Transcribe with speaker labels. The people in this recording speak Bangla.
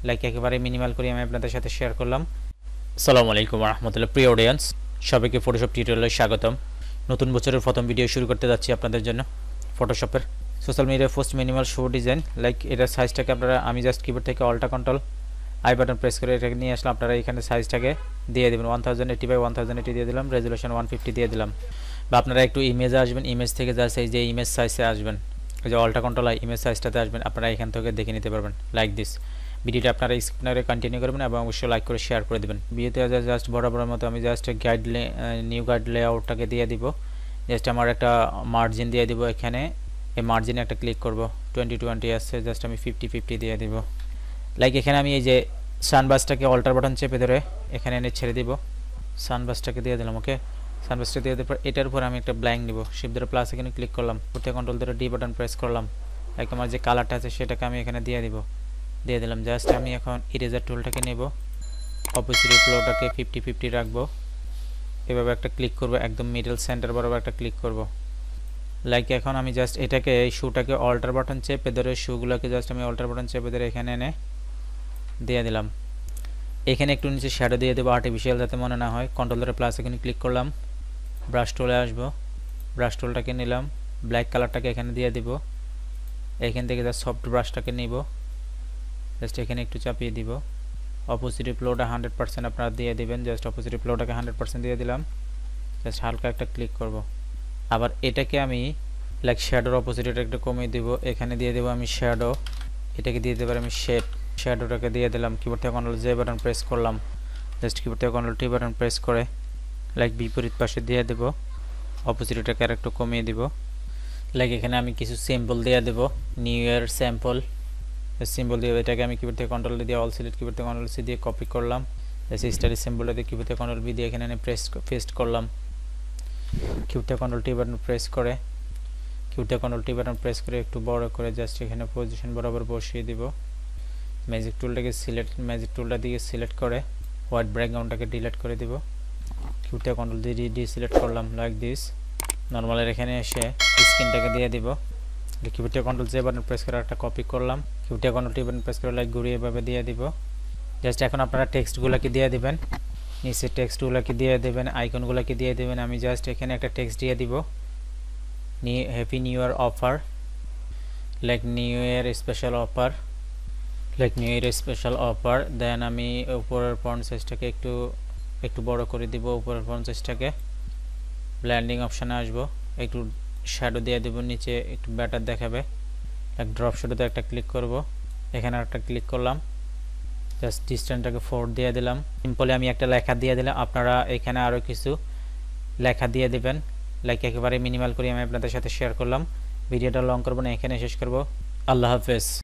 Speaker 1: লাইক একেবারে মিনিমাল করে আমি আপনাদের সাথে শেয়ার করলাম। আসসালামু আলাইকুম ওয়া রাহমাতুল্লাহ। প্রিয় অডিয়েন্স, সবাইকে ফটোশপ টিউটোরিয়ালে স্বাগতম। নতুন বছরের প্রথম ভিডিও শুরু করতে যাচ্ছি আপনাদের জন্য ফটোশপের social media post minimal show design. Like এটার সাইজটাকে আপনারা, আমি জাস্ট কিবোর্ড থেকে alt control I button press করে এটাকে নিয়ে আসলাম। আপনারা এখানে সাইজটাকে দিয়ে দেবেন 1080x1080 দিয়ে দিলাম, রেজুলেশন 150 দিয়ে দিলাম। বা আপনারা একটু ইমেজে আসবেন, ইমেজ থেকে জাস্ট এই যে ইমেজ সাইজে আসবেন, এই যে অল্টা কন্ট্রোল আই ইমেজ সাইজটাতে আসবেন, আপনারা এখান থেকে দেখে নিতে পারবেন লাইক দিস। ভিডিওটা আপনারা স্ক্রিনে কন্টিনিউ করবেন এবং অবশ্যই লাইক করে শেয়ার করে দেবেন। ভিডিওতে জাস্ট বরাবরের মতো আমি জাস্ট নিউ গাইড লেআউটটাকে দিয়ে দিব। জাস্ট আমার একটা মার্জিন দিয়ে দিব, এখানে এই মার্জিনে একটা ক্লিক করব, 2020 আসছে, জাস্ট আমি 50 দিয়ে দিব। লাইক এখানে আমি এই যে সানবাসটাকে অল্টার বাটন চেপে ধরে এখানে এনে ছেড়ে দিব, সানবাসটাকে দিয়ে দিলাম। ওকে, সানবাসটা দিয়ে দেওয়ার পর এটার উপর আমি একটা ব্ল্যাঙ্ক নিব, শিফট ধরে প্লাস এখানে ক্লিক করলাম, প্রতি কন্ট্রোল ধরে ডি বাটন প্রেস করলাম। লাইক আমার যে কালারটা আছে সেটাকে আমি এখানে দিয়ে দিলাম। জাস্ট আমি এখন ইরেজার টুলটাকে নেব, অপোজিট ফ্লোটাকে 50 রাখবো, এভাবে একটা ক্লিক করব, একদম মিডল সেন্টার বরাবর একটা ক্লিক করব। লাইক এখন আমি জাস্ট এটাকে এই শুটাকে অল্টার বাটন চেপে ধরে শুগুলোকে জাস্ট আমি অল্টার বাটন চেপে ধরে এখানে এনে দিয়ে দিলাম। এখানে একটু নিচে শ্যাডো দিয়ে দেবো আর্টিফিশিয়াল, যাতে মনে না হয়। কন্ট্রোল ধরে প্লাস এখানে ক্লিক করলাম, ব্রাশ টুলে আসবো, ব্রাশ টুলটাকে নিলাম, ব্ল্যাক কালারটাকে এখানে দিয়ে দিব। এখান থেকে জাস্ট সফট ব্রাশটাকে নিব, জাস্ট এখানে একটু চাপিয়ে দিব। অপোজিট ফ্লোটা 100% আপনারা দিয়ে দিবেন, জাস্ট অপোজিট ফ্লোটাকে 100% দিয়ে দিলাম। জাস্ট হালকা একটা ক্লিক করব। আবার এটাকে আমি লাইক শ্যাডোর অপোজিট একটু কমিয়ে দিব, এখানে দিয়ে দেবো আমি শ্যাডো, এটাকে দিয়ে দেবো আমি শেড, শ্যাডোটাকে দিয়ে দিলাম। কিবোর্ড থেকে কন্ট্রোল জে বাটন প্রেস করলাম, জাস্ট কিবোর্ড থেকে কন্ট্রোল টি বাটন প্রেস করে লাইক বিপরীত পাশে দিয়ে দেব, অপোজিটটাকে আর একটু কমিয়ে দিব। লাইক এখানে আমি কিছু সিম্বল দিয়ে দেব, নিউ ইয়ার স্যাম্পল সিম্বল দিয়ে এটাকে আমি কিবোর্ড থেকে কন্ট্রোল দিয়ে অল সিলেক্ট, কিবোর্ড থেকে কন্ট্রোল সি দিয়ে কপি করলাম। জাস্ট স্টাডি সিম্বলটা দিয়ে কিবোর্ড থেকে কন্ট্রোল বি দিয়ে এখানে পেস্ট করলাম। কিবোর্ড থেকে কন্ট্রোল টি বাটন প্রেস করে, কিবোর্ড থেকে কন্ট্রোল টি বাটন প্রেস করে একটু বড় করে জাস্ট এখানে পজিশন বরাবর বসিয়ে দিব। ম্যাজিক টুলটা দিয়ে সিলেক্ট করে হোয়াইট ব্যাকগ্রাউন্ডটাকে ডিলিট করে দিব। কিবোর্ড থেকে কন্ট্রোল দিয়ে ডিসিলেক্ট করলাম লাইক দিস। নর্মালের এখানে এসে স্ক্রিনটাকে দিয়ে দিব, কিবোর্ড থেকে কন্ট্রোল জে বাটন প্রেস করে একটা কপি করলাম, কিবোর্ড থেকে কন্ট্রোল টি বাটন প্রেস করে লাইক ঘুরিয়ে এভাবে দিয়ে দিব। জাস্ট এখন আপনারা টেক্সটগুলোকে দিয়ে দিবেন, নিচে টেক্সটগুলোকে দিয়ে দেবেন, আইকনগুলোকে দিয়ে দেবেন। আমি জাস্ট এখানে একটা টেক্সট দিয়ে দিব, happy new year offer, like new year special offer, then আমি উপরের ফন্ট সাইজটাকে একটু বড় করে দিব, উপরের ফন্ট সাইজটাকে। ব্ল্যান্ডিং অপশানে আসবো, একটু শ্যাডো দিয়ে দেব, নিচে একটু ব্যাটার দেখাবে, এক ড্রপ শ্যাডোতে একটা ক্লিক করব, এখানে একটা ক্লিক করলাম, জাস্ট ডিস্টেন্সটাকে 4 দিয়ে দিলাম। সিম্পলি আমি একটা লেখা দিয়ে দিলাম, আপনারা এখানে আরও কিছু লেখা দিয়ে দিবেন। লাইক একেবারে মিনিমাল করে আমি আপনাদের সাথে শেয়ার করলাম। ভিডিওটা লং করব না, এখানে শেষ করব। আল্লাহ হাফেজ।